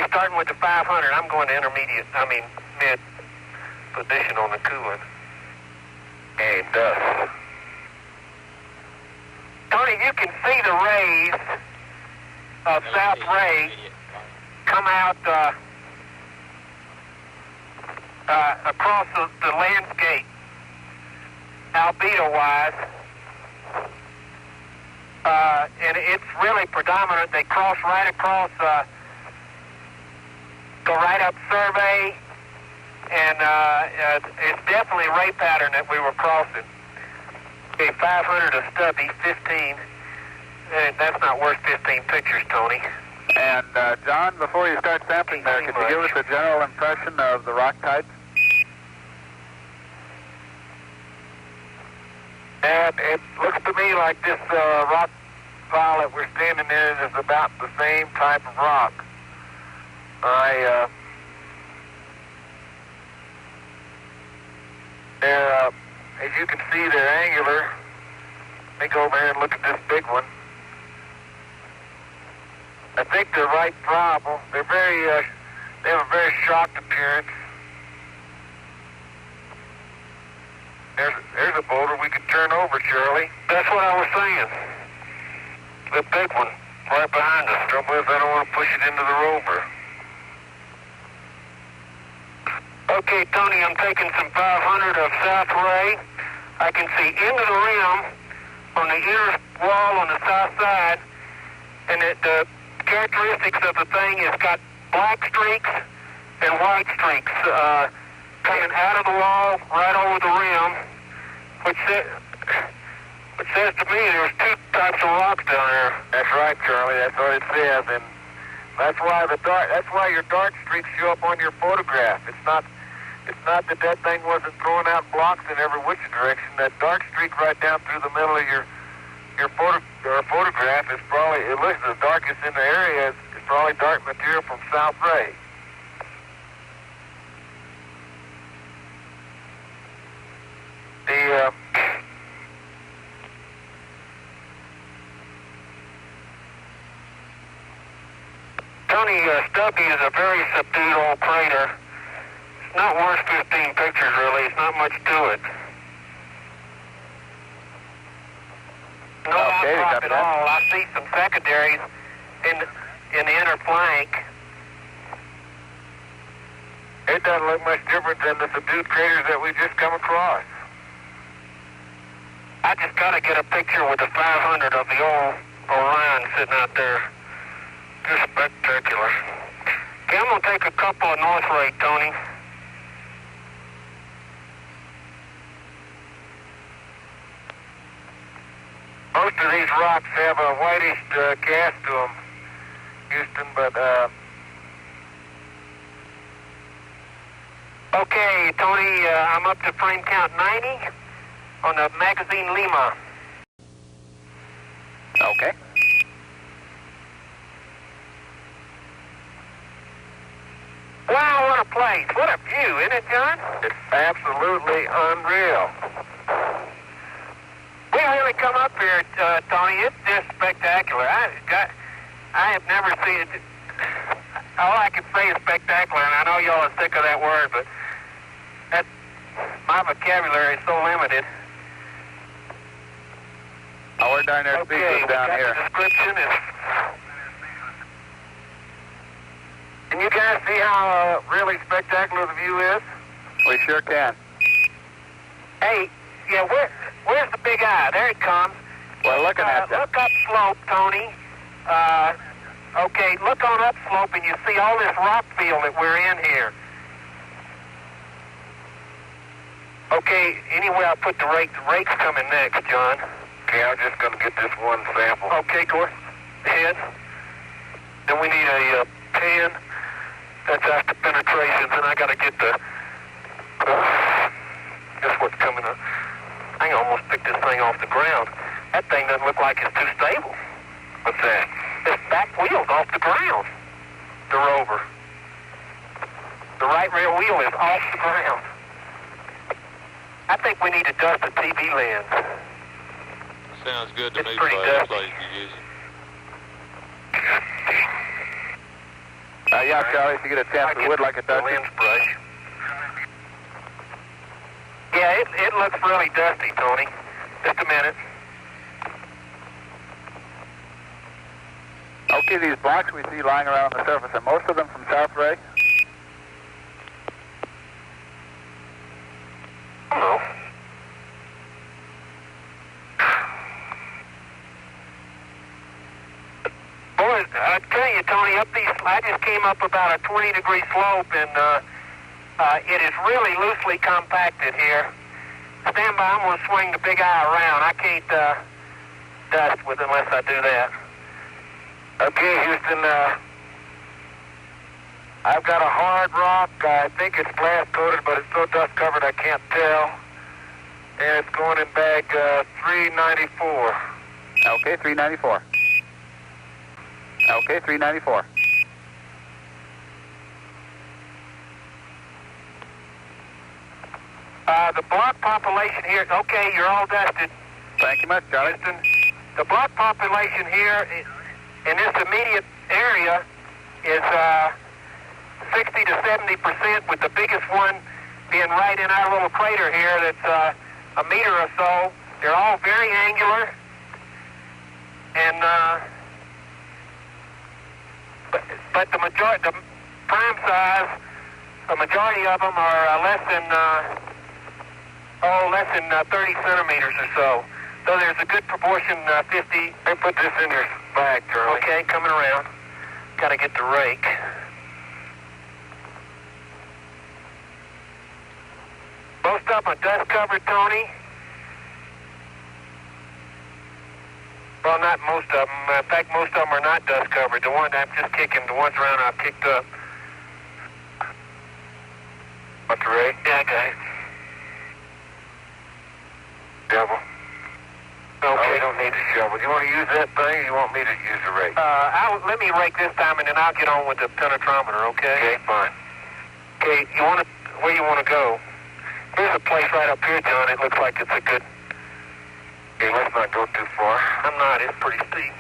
starting with the 500. I'm going to mid position on the coolant. And dust. Tony, you can see the rays of South Ray come out across the landscape, albedo-wise, and it's really predominant. They cross right across, go right up Survey, and it's definitely ray pattern that we were crossing. Okay, 500 of Stubby, 15. That's not worth 15 pictures, Tony. And John, before you start sampling there, could you give us a general impression of the rock types? And it looks to me like this rock pile that we're standing in is about the same type of rock. As you can see, they're angular. Let me go over here and look at this big one. I think they're right friable. They're they have a very shocked appearance. There's a boulder we could turn over, Charlie. That's what I was saying. The big one, right behind us. Trouble is, I don't want to push it into the rover. Okay, Tony, I'm taking some 500 of South Ray. I can see into the rim on the inner wall on the south side, and the characteristics of the thing is got black streaks and white streaks coming out of the wall right over the rim, which says to me there's two types of rocks down there. That's right, Charlie. That's what it says, and that's why your dark streaks show up on your photograph. It's not that thing wasn't throwing out blocks in every which direction. That dark streak right down through the middle of your photograph is probably, it looks the darkest in the area. It's probably dark material from South Ray. Tony, Stubby is a very subdued old crater. It's not worth 15 pictures, really. It's not much to it. No outcrop at all. I see some secondaries in the inner flank. It doesn't look much different than the subdued craters that we just come across. I just got to get a picture with the 500 of the old Orion sitting out there. Just spectacular. Okay, I'm going to take a couple of North Ray, Tony. Most of these rocks have a whitish cast to them, Houston, but okay, Tony, I'm up to frame count 90 on the magazine Lima. Okay. Wow, what a place. What a view, isn't it, John? It's absolutely unreal. We really come up here, Tony. It's just spectacular. I have never seen it. All I can say is spectacular, and I know y'all are sick of that word, but my vocabulary is so limited. Oh, we're down there speaking down here. The description is... Can you guys see how really spectacular the view is? We sure can. Hey, yeah, where's the big eye? There it comes. We're looking at that. Look up slope, Tony. Okay, look on up slope and you see all this rock field that we're in here. Okay, anyway, I'll put the rake. The rake's coming next, John. Okay, I'm just going to get this one sample. Okay, go ahead. Then we need a pen. That's after penetrations, and I got to get the... Guess what's coming up? I can almost pick this thing off the ground. That thing doesn't look like it's too stable. What's that? This back wheel's off the ground. The rover. The right rear wheel is off the ground. I think we need to dust the TV lens. Sounds good to me, pretty but dusty. place you use it. Yeah, Charlie, if you get a chance, we would like a the dusting. lens brush. Yeah, it looks really dusty, Tony. Just a minute. Okay, these blocks we see lying around on the surface, are most of them from South Ray? No. Boy, I tell you, Tony, up these, I just came up about a 20-degree slope, and it is really loosely compacted here. Stand by, I'm going to swing the big eye around. I can't dust with unless I do that. Okay, Houston, I've got a hard rock. I think it's glass coated, but it's so dust covered I can't tell. And it's going in bag 394. Okay, 394. Okay, 394. The block population here, okay, you're all dusted. Thank you much, Charlie. Houston, the block population here in this immediate area is 60 to 70%, with the biggest one being right in our little crater here that's a meter or so. They're all very angular, and but the prime size, the majority of them are less than 30 centimeters or so. So there's a good proportion, 50. They put this in your bag, Charlie. Okay, coming around. Got to get the rake. Most of them are dust covered, Tony. Well, not most of them. In fact, most of them are not dust covered. The ones I'm just kicking, the ones around I've kicked up. What's the rake? Yeah, I got it. Shovel. Okay. Oh, you don't need a shovel. Do you want to use that thing, or you want me to use a rake? Let me rake this time, and then I'll get on with the penetrometer, okay? Okay, fine. Okay, where you want to go? There's a place right up here, John. It looks like it's a good... Okay, let's not go too far. I'm not. It's pretty steep.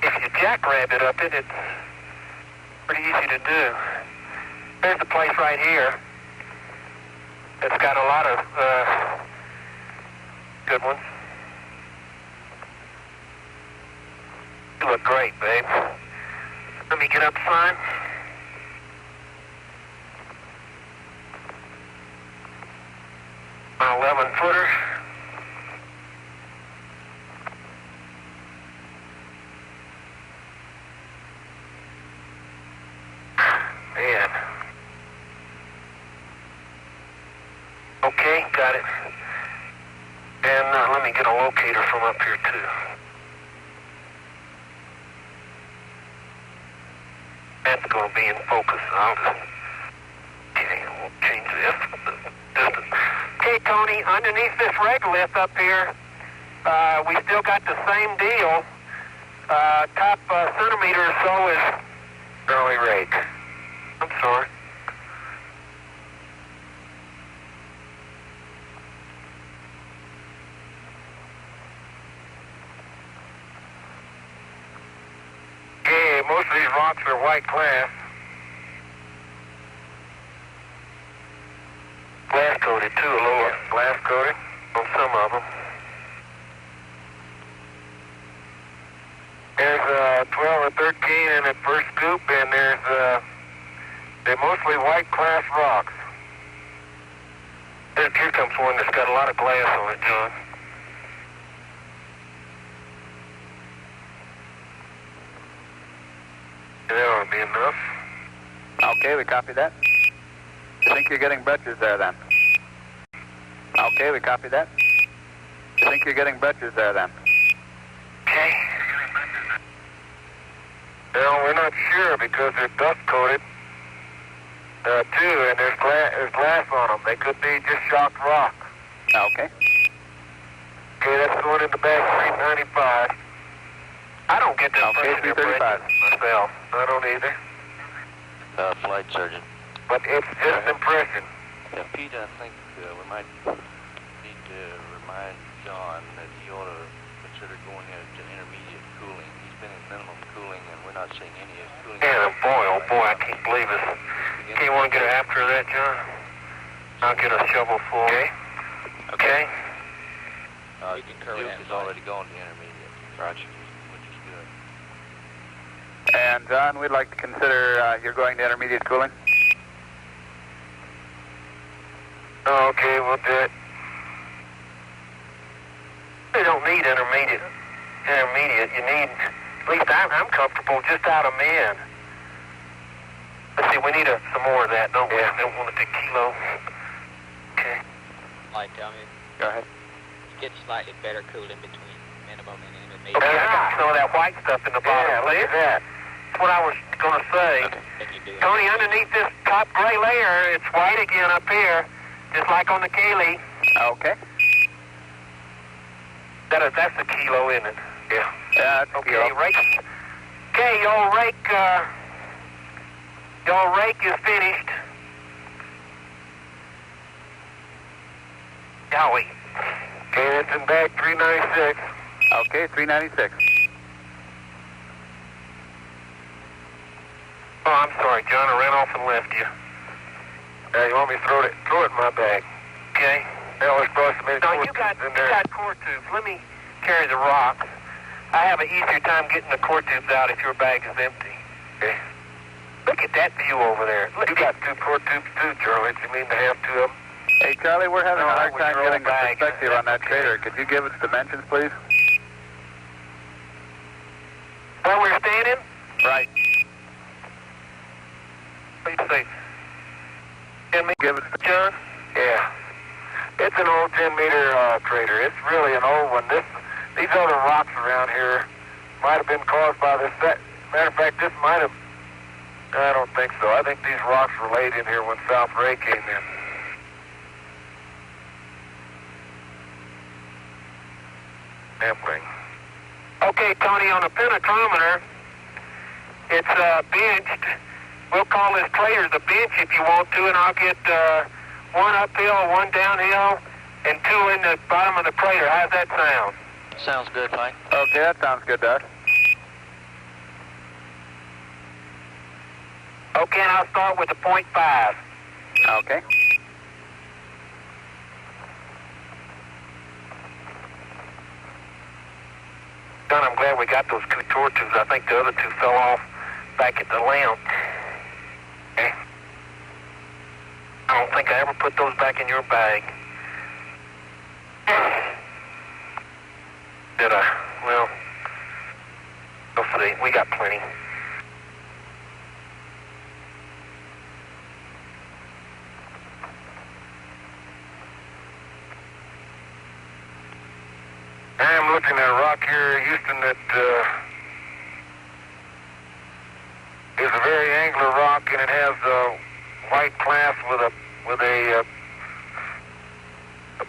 If you jackrabbit up it, it's pretty easy to do. There's a place right here that's got a lot of good ones. You look great, babe. Let me get up, son. My 11-footer. Man. Okay, got it. And let me get a locator from up here, too. That's going to be in focus. I'll just... Okay, we'll change this distance. Okay, Tony, underneath this regolith up here, we still got the same deal. Top centimeter or so is early rake. I'm sorry. Okay, most of these rocks are white glass. Glass coated too, a little glass coated on some of them. There's 12 or 13 in that first scoop, and they're mostly white glass rocks. Here comes one that's got a lot of glass on it, John. That ought to be enough. Okay, we copy that. I think you're getting breccias there, then. Okay, we copy that. I think you're getting breccias there, then. Okay. Well, we're not sure because they're dust coated, too, and there's glass on them. They could be just shocked rock. Okay. Okay, that's going in the bag 395. I don't get that Okay, 335. myself. I don't either. Flight surgeon. But it's just an impression. Yeah, Pete, I think we might need to remind John that he ought to consider going into intermediate cooling. He's any minimum cooling, and we're not seeing any cooling. Yeah, oh boy, I can't believe it. Okay, you want to get after that, John? I'll get a shovel full. Okay. Okay. You can Duke is already going to intermediate. Roger. Which is good. And John, we'd like to consider you're going to intermediate cooling. Oh, okay, we'll do it. You don't need intermediate. You need, at least I'm comfortable just out of min. Let's see, we need some more of that, don't we? I don't want it to kilo. Okay. Like, tell me, Go ahead. you get slightly better cooled in between minimum and intermediate. Okay, I got some of that white stuff in the bottom. Yeah, look at that. That's what I was going to say. Than you do. Tony, underneath this top gray layer, it's white again up here, just like on the Kaylee. Okay. That's the kilo, isn't it? Yeah. Yeah, that's Okay, kilo. rake. Okay, your rake is finished. Golly. Okay, that's in bag 396. Okay, 396. Oh, I'm sorry, John. I ran off and left you. You want me to throw it in my bag? Okay. No, you got core tubes. Let me carry the rocks. I have an easier time getting the core tubes out if your bag is empty. Okay. Look at that view over there. Look, you got 2 core tubes too, Charlie. Do you mean to have 2 of them? Hey, Charlie, we're having a hard time getting a bag. perspective on that crater. Could you give us dimensions, please? Where we're standing? Right. What do you say? 10 meters? Give us John? Yeah. It's an old 10-meter crater. It's really an old one. These other rocks around here might have been caused by this. Matter of fact, this might have. I don't think so. I think these rocks were laid in here when South Ray came in. Sampling. Okay, Tony, on the penetrometer, it's benched. We'll call this crater the bench if you want to, and I'll get 1 uphill, 1 downhill, and 2 in the bottom of the crater. How's that sound? Sounds good, Mike. Okay, that sounds good, Doug. Okay, and I'll start with the 0.5. Okay. Don, I'm glad we got those 2 torch tubes. I think the other 2 fell off back at the lamp. Okay. I don't think I ever put those back in your bag. Did I? Well, we'll see. We got plenty. I'm looking at a rock here, Houston, that is a very angular rock, and it has a white class with a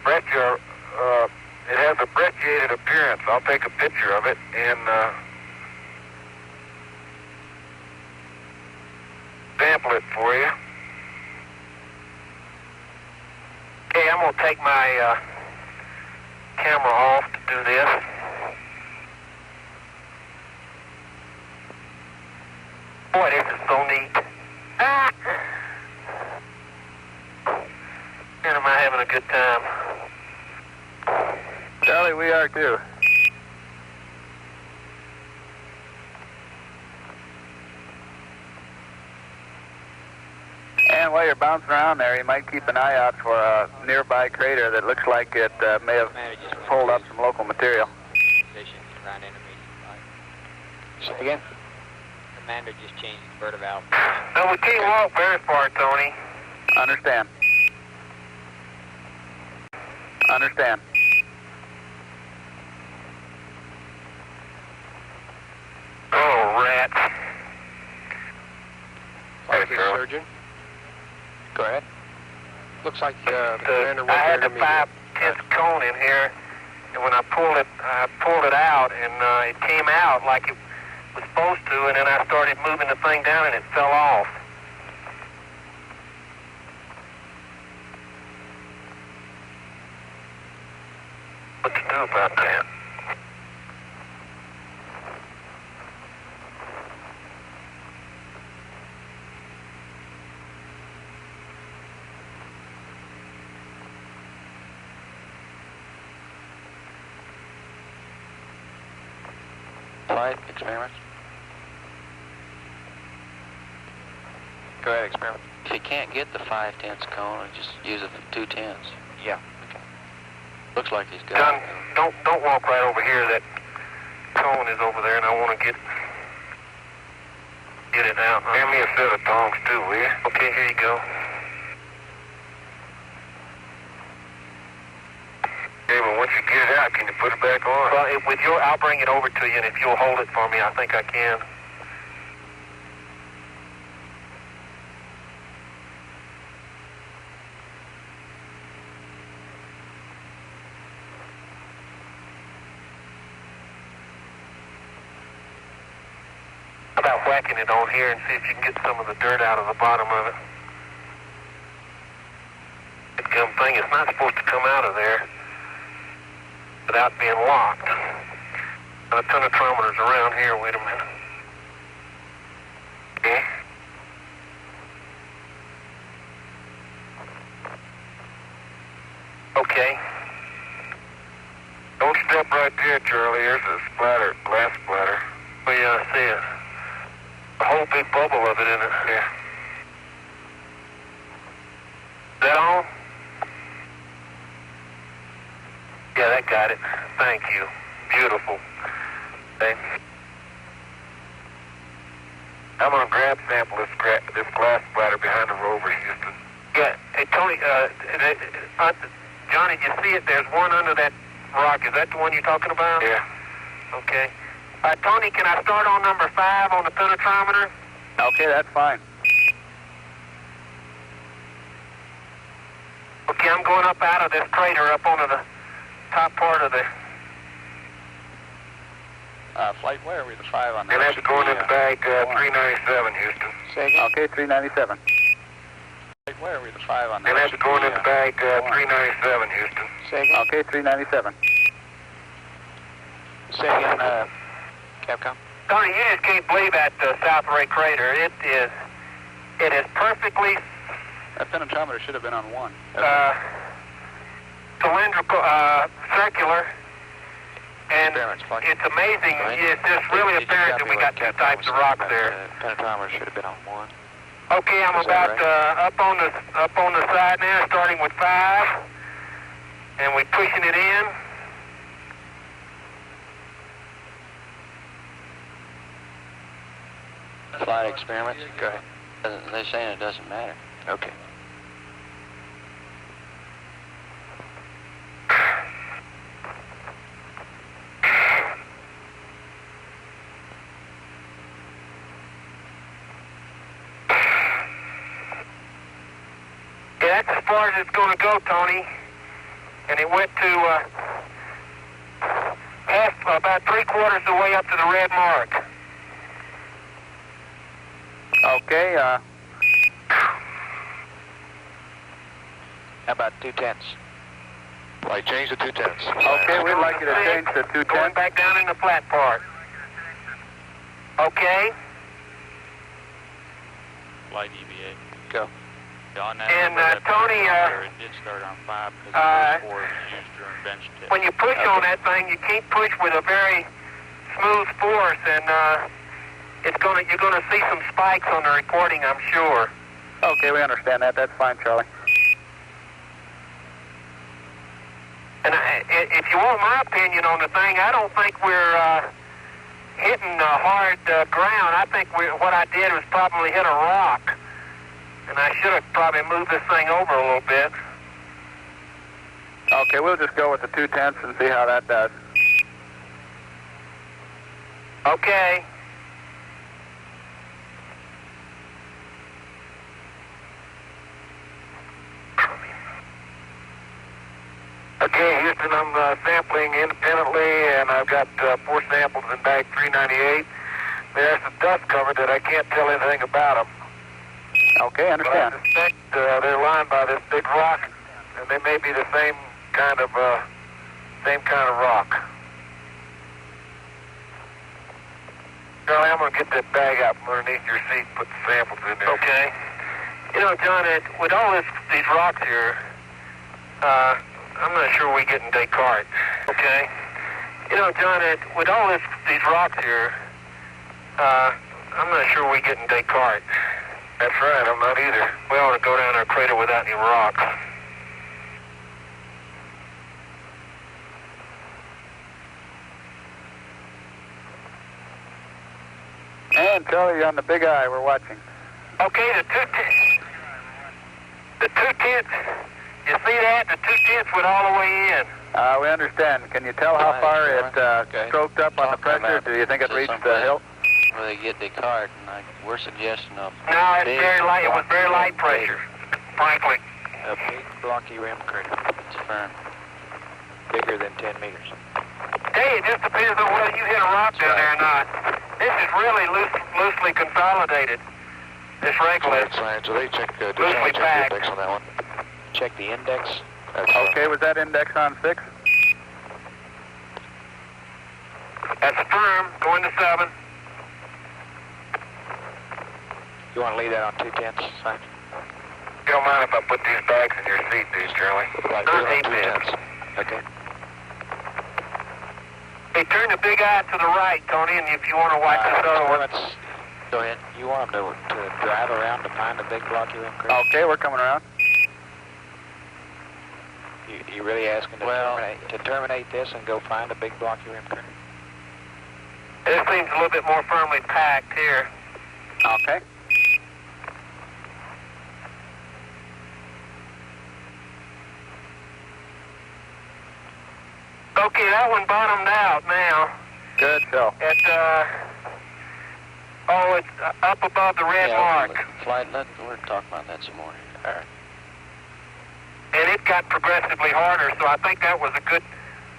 breccia. It has a brecciated appearance. I'll take a picture of it and sample it for you. Okay, I'm going to take my camera off to do this. Boy, this is so neat. And am I having a good time? Charlie, we are too. And while you're bouncing around there, you might keep an eye out for a nearby crater that looks like it may have pulled up some local material. Say again? Commander just changed the Berta valve. No, we can't walk very far, Tony. Understand. Understand. Oh, rats. Hey, Surgeon. Go ahead. Looks like the commander went I had there the to meet 5/10 cone in here, and when I pulled it out, and it came out like it was supposed to, and then I started moving the thing down, and it fell off. What to do about that? Flight experiment. Go ahead, experiment. If you can't get the 5/10 cone, just use the 2/10. Yeah. Okay. Looks like he's got John, it. don't walk right over here. That cone is over there, and I want to get it out. Hand me a set of tongs too, will you? Okay, here you go. Okay, but once you get it out, can you put it back on? Well, with your, I'll bring it over to you, and if you'll hold it for me, I think I can. How about whacking it on here and see if you can get some of the dirt out of the bottom of it? That gum thing is not supposed to come out of there without being locked. Got a ton of thermometers around here. Wait a minute. Okay. Okay. Don't step right there, Charlie. There's a splatter, glass splatter. Oh yeah, I see it. A whole big bubble of it in it. Yeah. Is that on? Yeah, that got it. Thank you. Beautiful. Thanks. I'm going to grab sample this glass splatter behind the rover, Houston. Yeah. Hey, Tony, Johnny, did you see it? There's one under that rock. Is that the one you're talking about? Yeah. Okay. Tony, can I start on number 5 on the penetrometer? Okay, that's fine. Okay, I'm going up out of this crater up onto the top part of the... Flight, where are we, the 5 on that? And that's going in the bag 397, Houston. Say again? Okay, 397. Flight, where are we, the 5 on that? And that's going in the bag 397, Houston. Say again? Okay, 397. Say again, Capcom. Tony, you just can't believe that South Ray crater. It is perfectly... That penetrometer should have been on 1. Cylindrical, circular, and it's amazing. It's just really apparent that we got 2 types of rocks there. Penetrometer should have been on 1. Okay, I'm about up on the side now, starting with 5, and we're pushing it in. Flight experiment. Go ahead. They're saying it doesn't matter. Okay. Yeah, that's as far as it's going to go, Tony. And it went to about 3/4 of the way up to the red mark. Okay, How about 2/10? Flight, change to 2/10. Okay, we'd like you to change to 2/10. Going back down in the flat part. Okay. Flight EVA. Go. On that And, number, Tony, it did start on 5 because the first 4 was used during bench test. When you push on that thing, you can't push with a very smooth force, and you're gonna see some spikes on the recording, I'm sure. Okay, we understand that. That's fine, Charlie. And if you want my opinion on the thing, I don't think we're hitting hard ground. I think what I did was probably hit a rock. And I should have probably moved this thing over a little bit. Okay, we'll just go with the 2/10 and see how that does. Okay. Okay, Houston, I'm sampling independently, and I've got 4 samples in bag 398. There's some dust covered that I can't tell anything about them. Okay, understand. But I suspect they're lined by this big rock, and they may be the same kind of rock. Charlie, I'm going to get that bag out from underneath your seat and put the samples in there. Okay. You know, John, with all these rocks here, I'm not sure we get in Descartes. Okay. You know, John, with all these rocks here, I'm not sure we get in Descartes. That's right, I'm not either. We ought to go down our crater without any rocks. And Charlie, you're on the Big Eye. We're watching. Okay, the two tenths. You see that? The 2/10 went all the way in. We understand. Can you tell how far it stroked up on the pressure? Do you think it reached the hill? Where they get Descartes, and we're suggesting a No, it's big very light. It was very light crater. pressure. Frankly. A big blocky rim crater. It's firm. Bigger than 10 meters. Hey, it just depends on whether you hit a rock down there or not. This is really loosely consolidated. This regolith. Science, so they check the Loosely packed. index on that one. Check the index. That's, Okay, was that index on 6? That's firm. Going to 7. You want to leave that on 2/10, Science? You don't mind if I put these bags in your seat, do you, Charlie? Right, Not we're on 8 2/10. bits. Okay. Hey, turn the Big Eye to the right, Tony, and if you want to watch this other one. Go ahead. You want them to drive around to find the big blocky rim crater? Okay, we're coming around. You really asking to, Well- terminate this and go find a big blocky rim crater? This seems a little bit more firmly packed here. Okay. Okay, that one bottomed out now. Good show. It's up above the red mark. We're talking about that some more. All right. And it got progressively harder, so I think that was a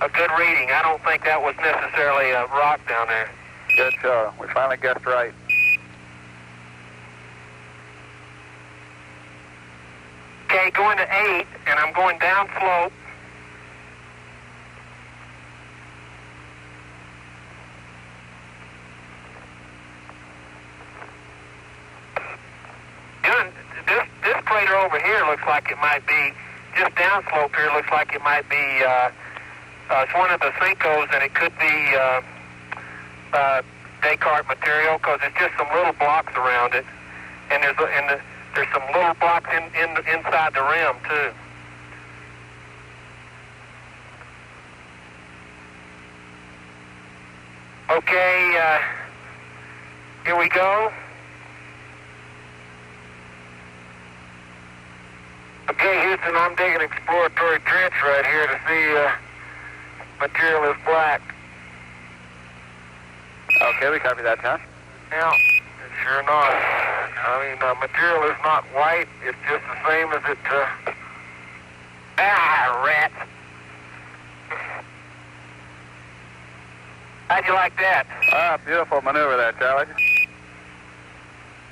good reading. I don't think that was necessarily a rock down there. Good show. We finally guessed right. Okay, going to 8, and I'm going down slope. This crater over here looks like it might be, just downslope here looks like it might be, it's one of the Cincos, and it could be Descartes material, because it's just some little blocks around it, and there's some little blocks inside the rim too. Okay, here we go. Okay, Houston, I'm digging an exploratory trench right here to see material is black. Okay, we copy that, John. Yeah, it's sure not. I mean, material is not white. It's just the same as it, rat. How'd you like that? Beautiful maneuver there, Charlie.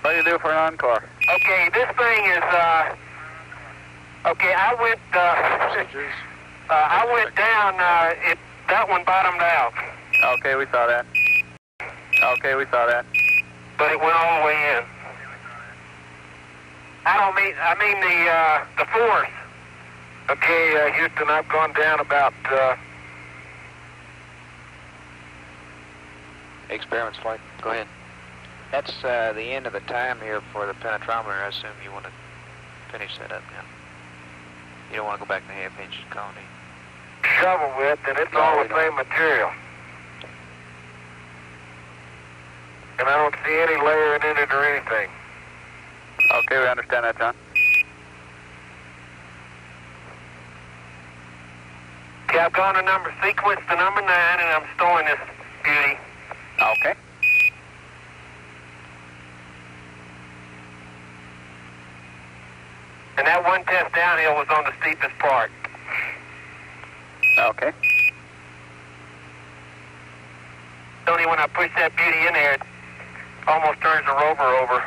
What do you do for an encore? Okay, this thing is, okay, I went down, that one bottomed out. Okay, we saw that. Okay, we saw that. But it went all the way in. I mean the force. Okay, Houston, I've gone down about, Experiments flight. Go ahead. That's the end of the time here for the penetrometer. I assume you want to finish that up now. You don't want to go back to half-inch colony. shovel width, and it's all the same material. And I don't see any layering in it or anything. Okay, we understand that, John. Okay, I've gone to sequence to number 9, and I'm storing this beauty. Okay. And that one test downhill was on the steepest part. Okay. Only when I push that beauty in there, it almost turns the rover over.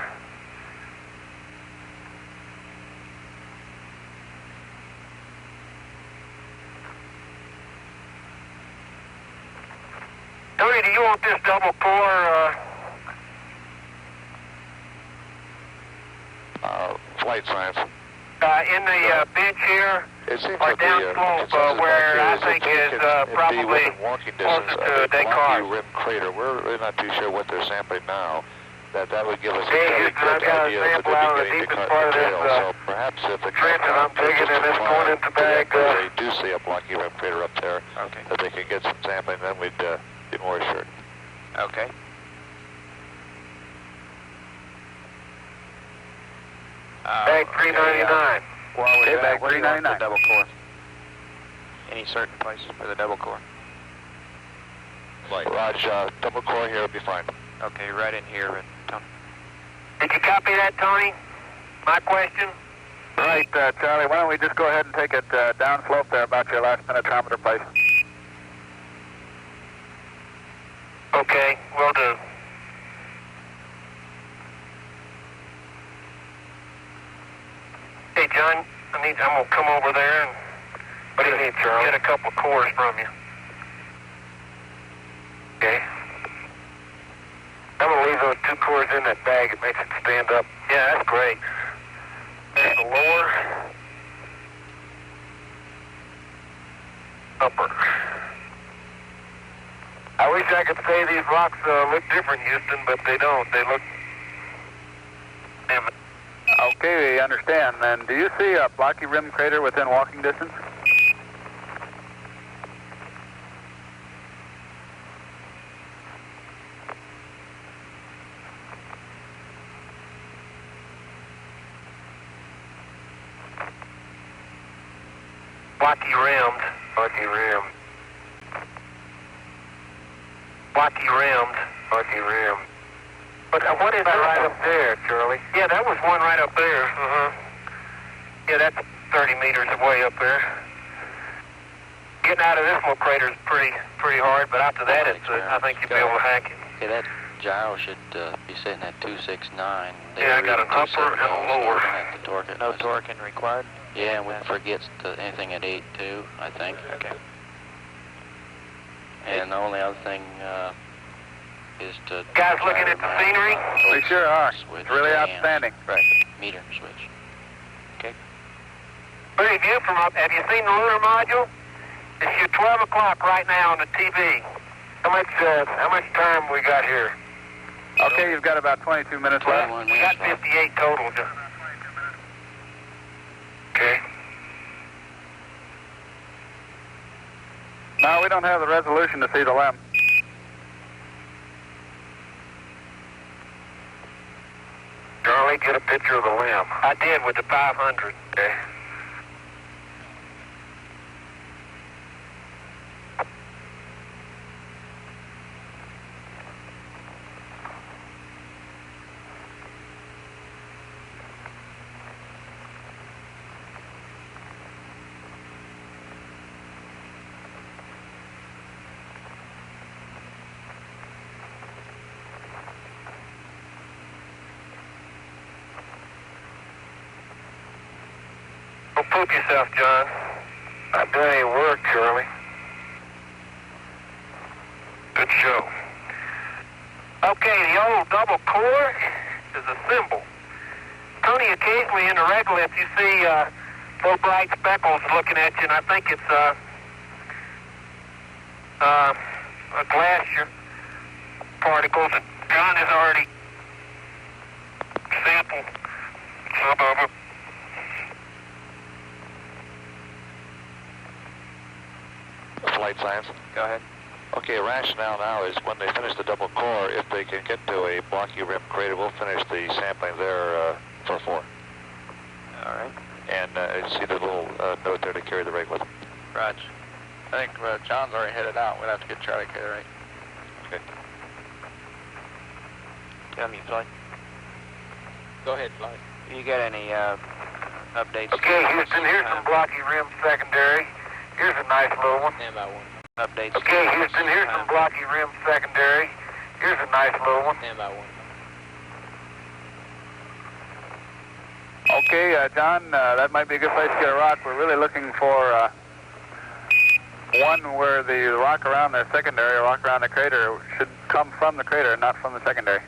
Tony, do you want this double core? Flight science. In the bench here, It seems or like the down slope, consensus where I back think here is if they can probably be within walking closer distance to of a blocky Descartes. rim crater. We're really not too sure what they're sampling now. That would give us a Hey, fairly Houston, good I've got a idea of what sample out of they'd the be getting deepest to cut part of this, material. So perhaps if the trench that I'm digging, and it's going into the bag. they do see a blocky rim crater up there, Okay. that they can get some sampling, then we'd be more assured. Okay. Bag 399. While we're Okay, doing bag that, where do you want the 399. double core? Any certain place for the double core? Raj, double core here would be fine. Okay, right in here, Tony. Did you copy that, Tony? My question? Right, Charlie, why don't we just go ahead and take it down slope there about your last penetrometer place. Okay, will do. Hey, John, I'm gonna come over there and what do you need, Charlie? Get a couple cores from you. Okay. I'm gonna leave those 2 cores in that bag. It makes it stand up. Yeah, that's great. There's the lower, upper. I wish I could say these rocks look different, Houston, but they don't. They look... Damn it. Okay, we understand. Then, do you see a blocky rim crater within walking distance? Blocky rimmed. Blocky rimmed. Blocky rimmed. Blocky rimmed. But what is that right up there, Charlie? Yeah, that was one right up there. Yeah, that's 30 meters away up there. Getting out of this little crater is pretty hard, but after that, it's I think you'll be able to hack it. Okay, that gyro should be sitting at 269. Yeah, I got an upper and a lower. Have to torque it. No torquing required? Yeah, and we forget anything at 8.2, I think. Okay. And the only other thing is to... Guys looking at the scenery? We sure are. Switch It's really to outstanding. Right, meter switch. Pretty view from up. Have you seen the lunar module? It's your 12 o'clock right now on the TV. How much time we got here? Okay, you've got about 22 minutes left. 21 We got minutes left. 58 total. Okay. No, we don't have the resolution to see the limb. Charlie, get a picture of the limb. I did with the 500. Okay. Don't poop yourself, John. Not doing any work, Charlie. Good show. Okay, the old double core is a symbol. Tony, occasionally in the regolith you see 4 bright speckles looking at you, and I think it's a glacier particles. And John has already sampled some of them. Flight science. Go ahead. Okay, rationale now is when they finish the double core, if they can get to a blocky rim crater, we'll finish the sampling there for 4. All right. And see the little note there to carry the rig with. Raj, I think John's already headed out. We'll have to get Charlie K, right? Okay. Tell me, Fly. Go ahead, Fly. You got any updates? Okay, Houston, here's some blocky rim secondary. Here's a nice little one. Stand by 1. Updates? Okay, Houston, here's some blocky rim secondary. Here's a nice little one. Stand by 1. Okay, John, that might be a good place to get a rock. We're really looking for one where the rock around the secondary, or rock around the crater, should come from the crater, not from the secondary.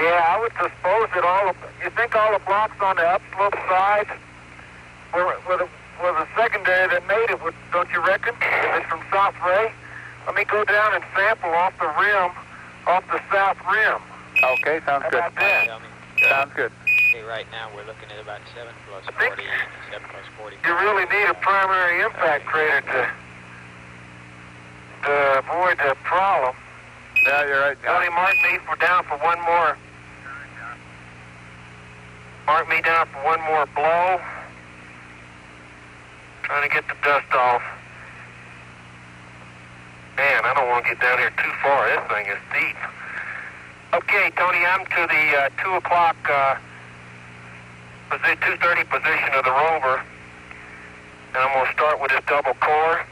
Yeah, I would suppose that you think all the blocks on the upslope sides were the secondary that made it, don't you reckon? If it's from South Ray? Let me go down and sample off the rim, off the south rim. Okay, sounds good. How about that? Sounds good. Okay, right now we're looking at about 7 plus I think 40, 7 plus 40. you really need a primary impact crater to avoid the problem. Yeah, you're right, John. Tony, mark me down for one more. Mark me down for one more blow. Trying to get the dust off. Man, I don't want to get down here too far. This thing is deep. Okay, Tony, I'm to the 2 o'clock, 2:30 position of the rover. And I'm going to start with this double core.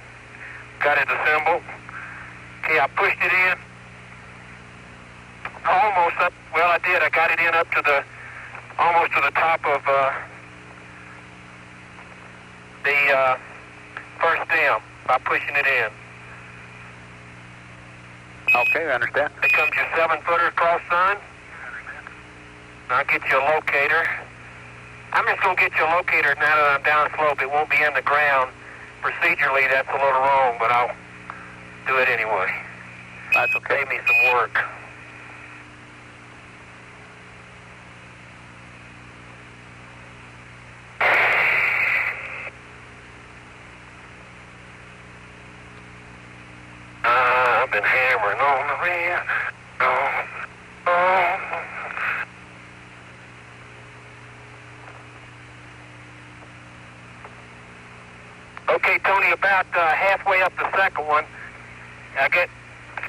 Got it assembled. Okay, I pushed it in. Almost up. Well, I did. I got it in up to almost to the top of the first stem by pushing it in. Okay, I understand. Here comes your 7-footer cross sign. I'll get you a locator. I'm just going to get you a locator now that I'm down slope. It won't be in the ground. Procedurally, that's a little wrong, but I'll do it anyway. That's okay. Save me some work. I've been hammering on the rim. Okay, Tony, about halfway up the second one. It's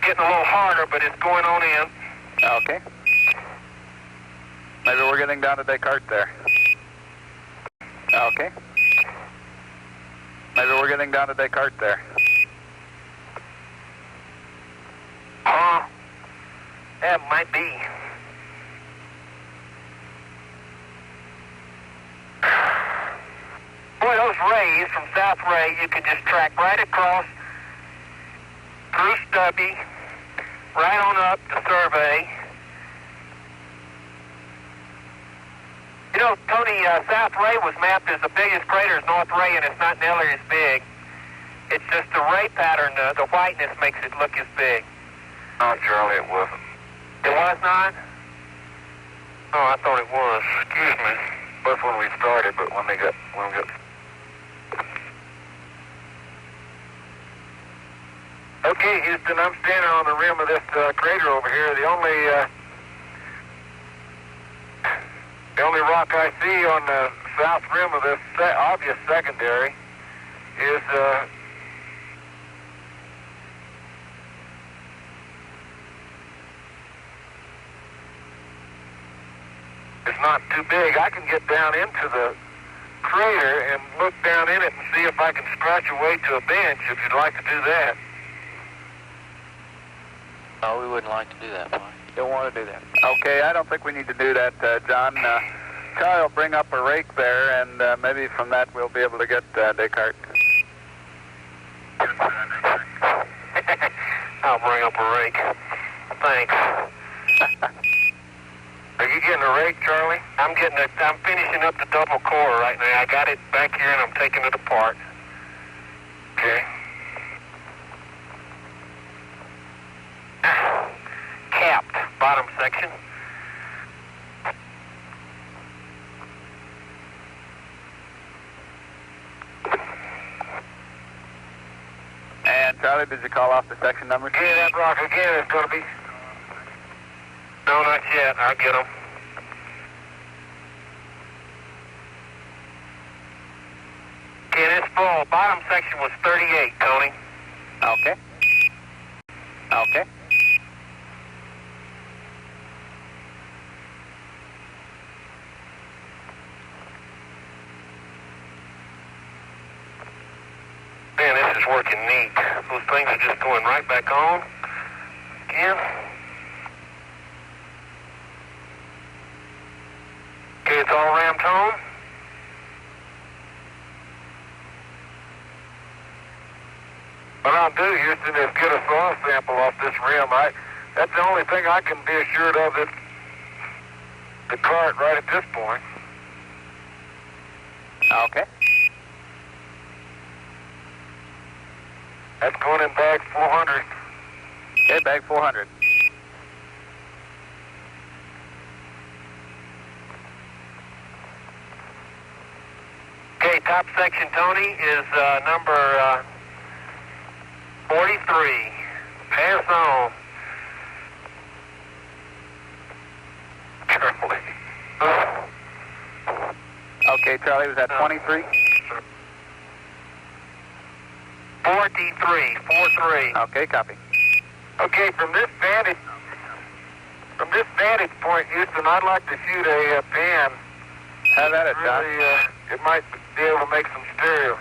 getting a little harder, but it's going on in. Okay. Maybe we're getting down to Descartes there. Okay. Maybe we're getting down to Descartes there. That might be. Boy, those rays from South Ray, you can just track right across through Stubby, right on up to Survey. You know, Tony, South Ray was mapped as the biggest crater as North Ray, and it's not nearly as big. It's just the ray pattern, the whiteness makes it look as big. Oh, Charlie, it wasn't. It was not? Oh, I thought it was. Excuse me. That's when we started, but when we got... Okay, Houston, I'm standing on the rim of this crater over here. The only rock I see on the south rim of this obvious secondary is it's not too big. I can get down into the crater and look down in it and see if I can scratch away to a bench if you'd like to do that. Oh, we wouldn't like to do that, boy. Don't want to do that. Okay, I don't think we need to do that, John. Charlie will bring up a rake there, and maybe from that we'll be able to get Descartes. I'll bring up a rake. Thanks. Are you getting a rake, Charlie? I'm finishing up the double core right now. I got it back here and I'm taking it apart. Okay. Capped, bottom section. And Charlie, did you call off the section numbers? Yeah, that rock again is going to be... No, not yet. I'll get them. Okay, it's full. Bottom section was 38, Tony. Okay. Okay. Man, this is working neat. Those things are just going right back on. Again. Okay, it's all rammed home. What I'll do, Houston, is get a soil sample off this rim. That's the only thing I can be assured of that the cart right at this point. Okay. That's going in bag 400. Okay, bag 400. Okay, top section, Tony, is number 43. Pass on. Carefully. Okay, Charlie, was that 23? 43. Okay, copy. Okay, from this vantage point, Houston, I'd like to shoot a pan. Have at it, John. Really, it might be able to make some stereo.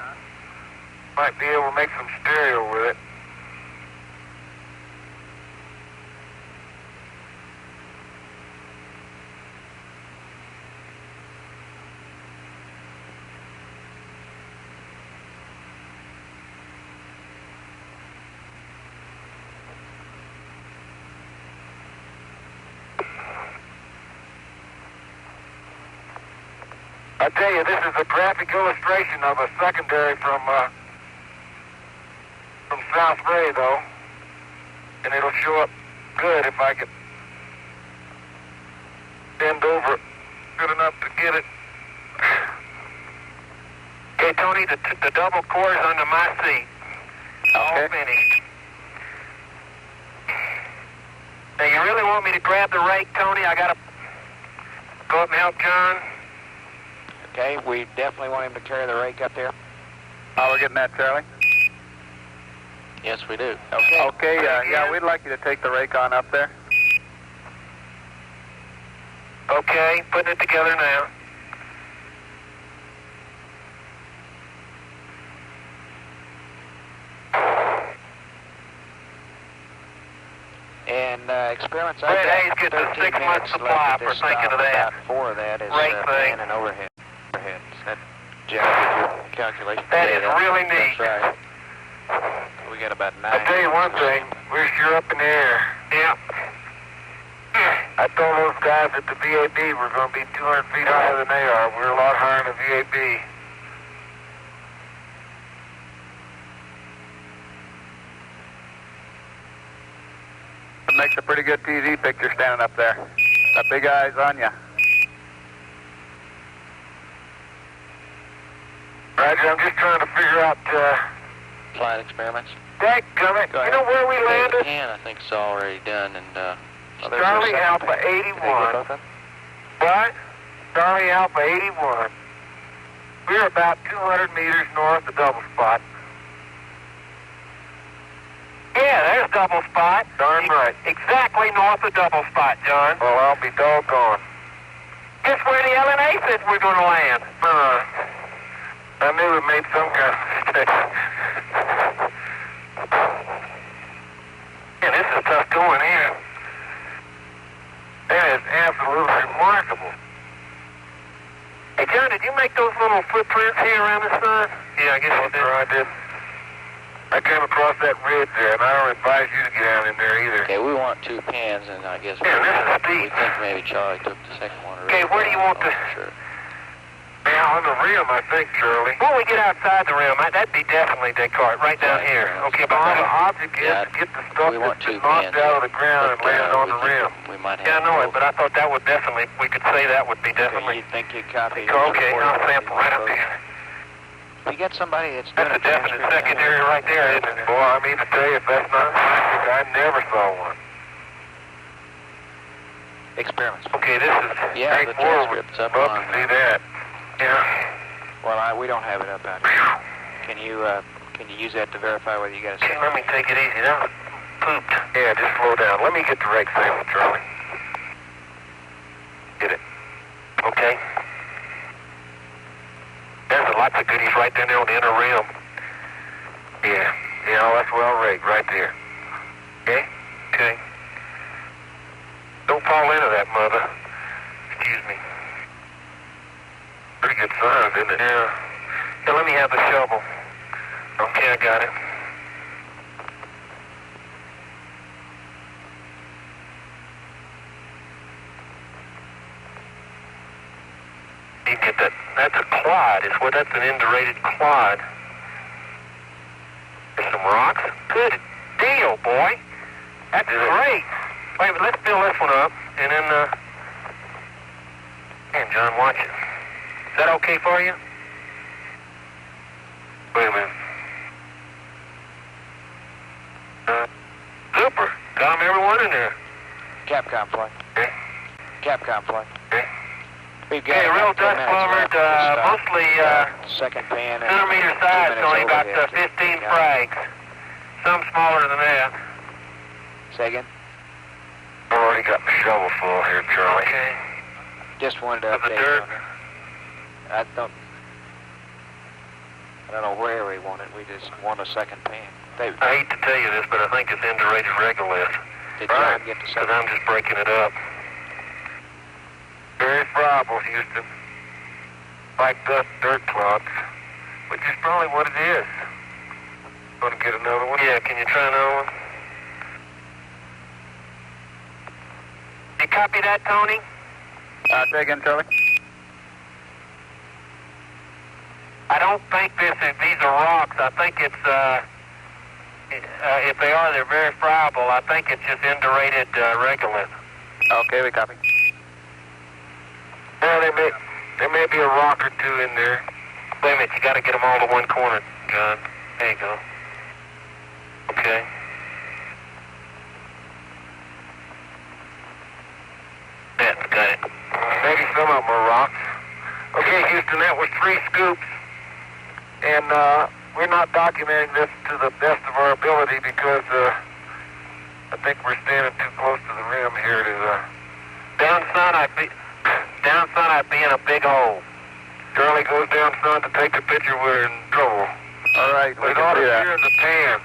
Might be able to make some stereo with it. I tell you, this is a graphic illustration of a secondary from South Ray, though, and it'll show up good if I could bend over good enough to get it. Okay, Tony, the double core is under my seat. All finished. Now, you really want me to grab the rake, Tony? I gotta go up and help John. Okay, we definitely want him to carry the rake up there. Oh, we're getting that, Charlie? Yes, we do. Okay. Okay, yeah, we'd like you to take the rake on up there. Okay, putting it together now. And experiments, Fred I've Hayes got gets a 13 6-month minutes supply left at for this thinking stop. of that. About 4 of that is Rake thing. pan and overhead. That generated your calculation. That Yeah, is really neat. That's right. We got about 9. I'll tell you one thing, we're sure up in the air. Yeah. I told those guys at the VAB we're going to be 200 feet higher than they are. We're a lot higher than the VAB. It makes a pretty good TV picture standing up there. Got big eyes on you. Roger, I'm just trying to figure out, Flight experiments. dadgummit, you know where we landed? Pan, I think, is already done, and Charlie Alpha 81. What? Charlie Alpha 81. We're about 200 meters north of double spot. Yeah, there's double spot. Darn right. Exactly north of double spot, John. Well, I'll be doggone. Just where the LNA said we're going to land. I knew we made some kind of mistake. Yeah, this is tough going here. That is absolutely remarkable. Hey, John, did you make those little footprints here around the sun? Yeah, I guess you did. I did. I came across that ridge there, and I don't advise you to get down in there either. okay, we want 2 pans, and I guess Yeah, this is we steep. think maybe Charlie took the second one. Okay, where do you want the? the- Sure. Now, on the rim, I think, Charlie. When we get outside the rim, that'd be definitely Descartes, right down here. Okay, but the object is Yeah, to get the stuff we want that's 2 knocked pans, out of the ground and but, land on we the think rim. We might have. Yeah, I know it, both. but I thought that would definitely, we could say that would be Okay, definitely. you think you copy? Okay, I'll sample right up here. You get somebody that's doing That's a definite secondary right there, isn't it? Boy, I mean to tell you, if that's not scientific, I never saw one. experiments. Okay, this is Yeah, the straightforward. transcript's up Love on. to see that. Yeah. Well, we don't have it up out here. Can you use that to verify whether you got a Okay, let me take it easy. That was pooped. Yeah, just slow down. Let me get the rake sample, Charlie. Get it. Okay. There's lots of goodies right there on the inner rim. Yeah. Yeah, that's well raked right there. Okay? Okay. Don't fall into that, mother. Excuse me. Pretty good signs, isn't it? Yeah. Here, let me have the shovel. Okay, I got it. you get that. That's a clod. It's what. That's an indurated clod. There's some rocks. Good deal, boy. That's great. Wait, but let's fill this one up, and then, and John, watch it. Is that okay for you? Wait a minute. Super. Got them everyone in there. Capcom flight. Okay. Capcom flight. Okay. We've got Okay, real about 10 dust minutes covered, left to mostly second pan and centimeter 2 size, minutes only over about here. 15 Yeah. frags. Some smaller than that. Say again? I've already got the shovel full here, Charlie. Okay. Just wanted to Of the update dirt? on it. I don't know where we want it. We just want a second pan. I hate to tell you this, but I think it's indurated regolith. Did John get the Because second? I'm just breaking it up. Very friable, Houston. Like dust dirt clods, which is probably what it is. Want to get another one? Yeah, can you try another one? You copy that, Tony? Say again, Charlie. I don't think these are rocks. I think it's, if they are, they're very friable. I think it's just indurated regolith. Okay, we copy. Well, there may be a rock or two in there. Wait a minute, you got to get them all to one corner, John. There you go. Okay. Yeah, got it. Maybe some of them are rocks. Okay, Houston, that was 3 scoops. And we're not documenting this to the best of our ability because I think we're standing too close to the rim here to... Down sun, I'd be in a big hole. Charlie goes down sun to take the picture, we're in trouble. All right, we It can ought to see that. be in the pan.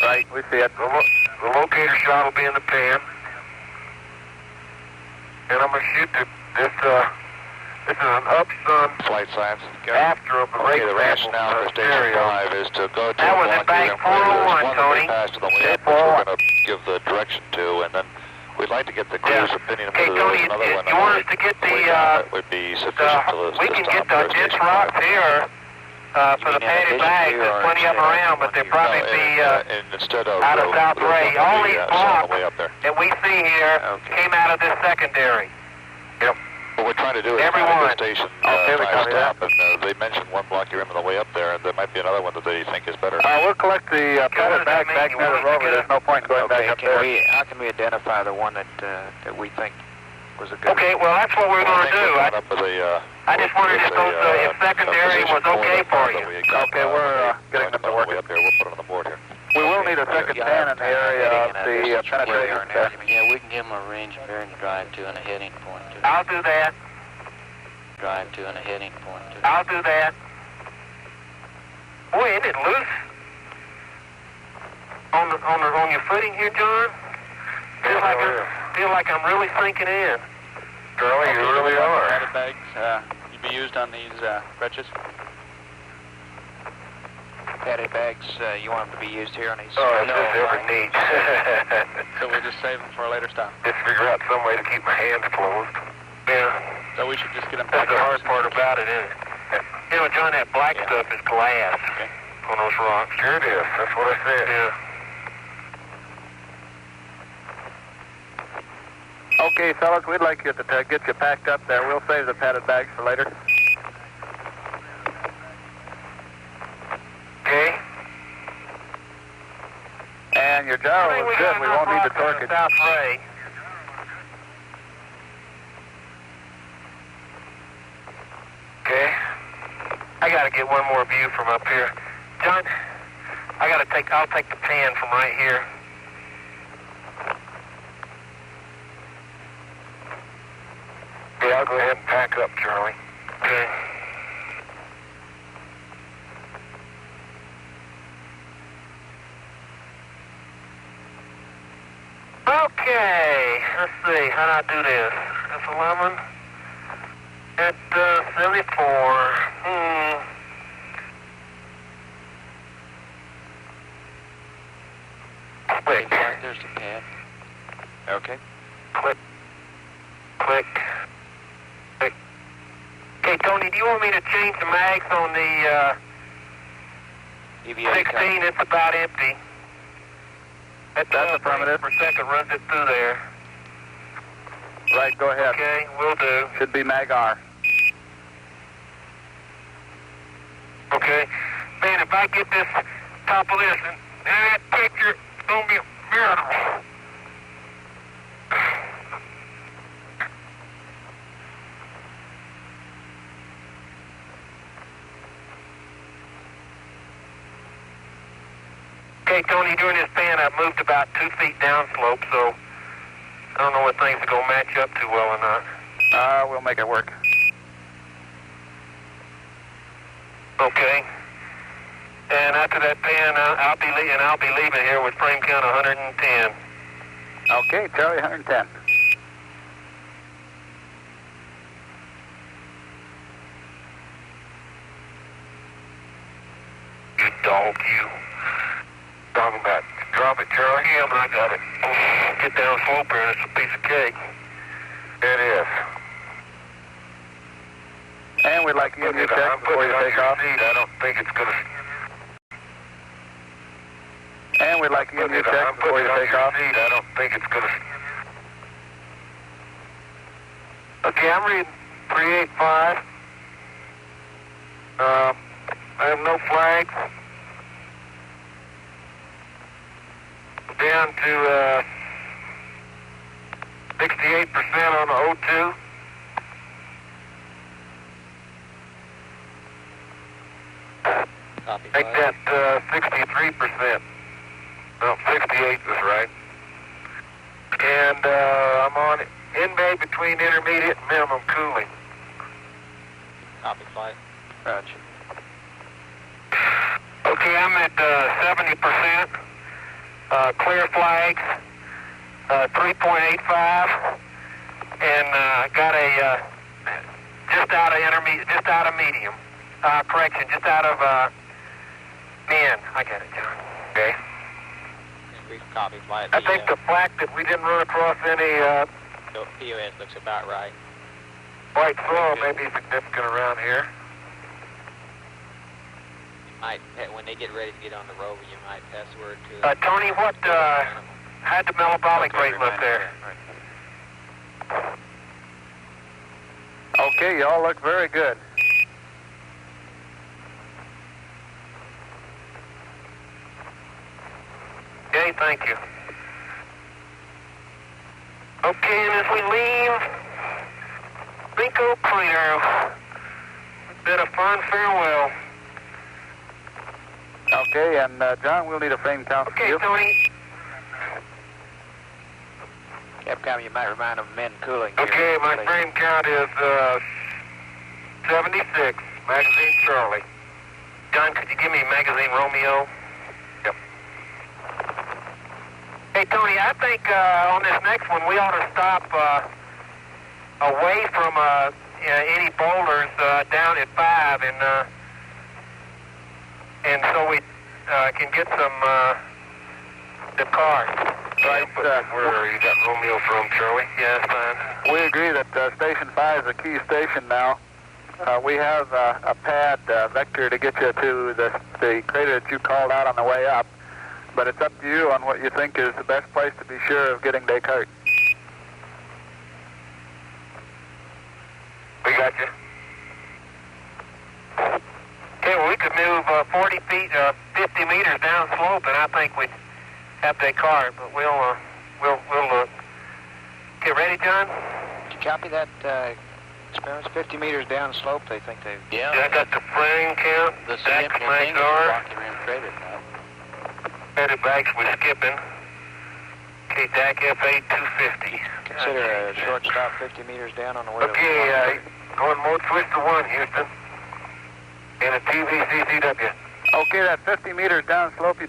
Right, we see it. The locator shot will be in the pan. And I'm going to shoot this is an up-sun Flight science. after of the Okay, rate the rationale for Station 5 is to go to That was a in blocky bank rim where there's 401, one that Tony. they passed on the way up, which we're going to give the direction to, and then we'd like to get the crew's opinion of Okay, whether Tony, there's another one you want us to get way the, down that would be sufficient to we can get stop for the dense Station rocks 5. here for the padded bags. There's plenty of them around, but they'll probably be And instead of out of South Ray. All these on the blocks way up there. that we see here came out of this secondary. Yep. What we're trying to do is Everyone. find a good station Okay, we five copy stop, and they mentioned one blocky rim on the way up there, and there might be another one that they think is better. We'll collect the padded bag back near the rover. There's no point going back up there. How can we identify the one that we think was a good Okay, well, that's what we're going to do. I just wondered if secondary was okay for you. Okay, we're getting them to work up here. We'll put it on the board here. We will need a second pan in the area of the penetration test. Yeah, we can give them a range bearing drive to and a heading point to. I'll do that. Drive to and a heading point to. I'll do that. Boy, isn't it loose on your footing here, John? Feel like I'm really sinking in. Charlie, you really are. Padded bags, you be used on these bretches. padded bags? You want them to be used here on these? Oh, if this ever needs. So we'll just save them for a later stop. Just figure out some way to keep my hands closed. Yeah. So we should just get them That's back the up. hard part about it, isn't it? You know, John, that black stuff is glass on those rocks. Sure it is. That's what I said. Yeah. Okay, fellas, we'd like you to get you packed up there. We'll save the padded bags for later. Okay. And your gyro is good. We won't need the torque. South Ray. Okay. I got to get one more view from up here. John, I'll take the pan from right here. Okay, I'll go ahead and pack up, Charlie. Okay. Okay, let's see, how do I do this? F11 at 74. Click. There's the pad. Okay. Click. Click. Click. Okay, Hey, Tony, do you want me to change the mags on the EVA 16? It's about empty. That's affirmative. Per second runs it through there. Right, go ahead. Okay, will do. Should be mag R. Okay. Man, if I get this top of this and that picture, it's going to be a miracle. Okay, Tony, during this pan, I've moved about 2 feet downslope, so I don't know if things are going to match up too well or not. We'll make it work. Okay. And after that pan, I'll be leaving here with frame count 110. Okay, Charlie, 110. You dog, you. Talking about drop it, Charlie. Yeah, but I got it. Get down slope here, and it's a piece of cake. It is. And we'd like you to check before you take off. I don't think it's going to... And we'd like you to check before you take off. I don't think it's going to... Okay, I'm reading 385. I have no flags. Down to 68% on the O2. Copy. Make that 63%. No, 68 is right. And I'm on in-bay between intermediate and minimum cooling. Copy, flight. Roger. Okay, I'm at 70%. Clear flags, 3.85, and got a just out of intermediate, just out of medium. Correction, just out of min. I got it, John. Okay. Copy, flight. I think the fact that we didn't run across any POS looks about right. white soil may be significant around here. Might, when they get ready to get on the rover, you might pass word to... Tony, what had the metabolic rate look there? Okay, y'all look very good. Okay, thank you. Okay, and as we leave Cincos Crater, bid a fond farewell. Okay, and John, we'll need a frame count from Okay, you. Tony. Capcom, you might remind them of men cooling here. Okay, my frame count is 76, magazine Charlie. John, could you give me magazine Romeo? Yep. Hey, Tony, I think on this next one we ought to stop away from any boulders down at 5, and so we can get some the car. Right, where you got Romeo from, Charlie? Yeah, that's fine. we agree that Station 5 is a key station now. We have a pad vector to get you to the crater that you called out on the way up, but it's up to you on what you think is the best place to be sure of getting Descartes. We got you. Okay, well, we could move 40 feet, 50 meters down slope, and I think we'd have Descartes, but we'll look. Okay, ready, John? Did you copy that experiments 50 meters down slope? They think they've... Yeah. I got the frame count, The Dax significant thing is Magar, blocky rim crater now. headed back, we're skipping. Okay, DAC F8 250. Consider a short stop 50 meters down on the way to... Okay, going mode switch to 1, Houston. And a TVCCW. Okay, that 50 meters down slope you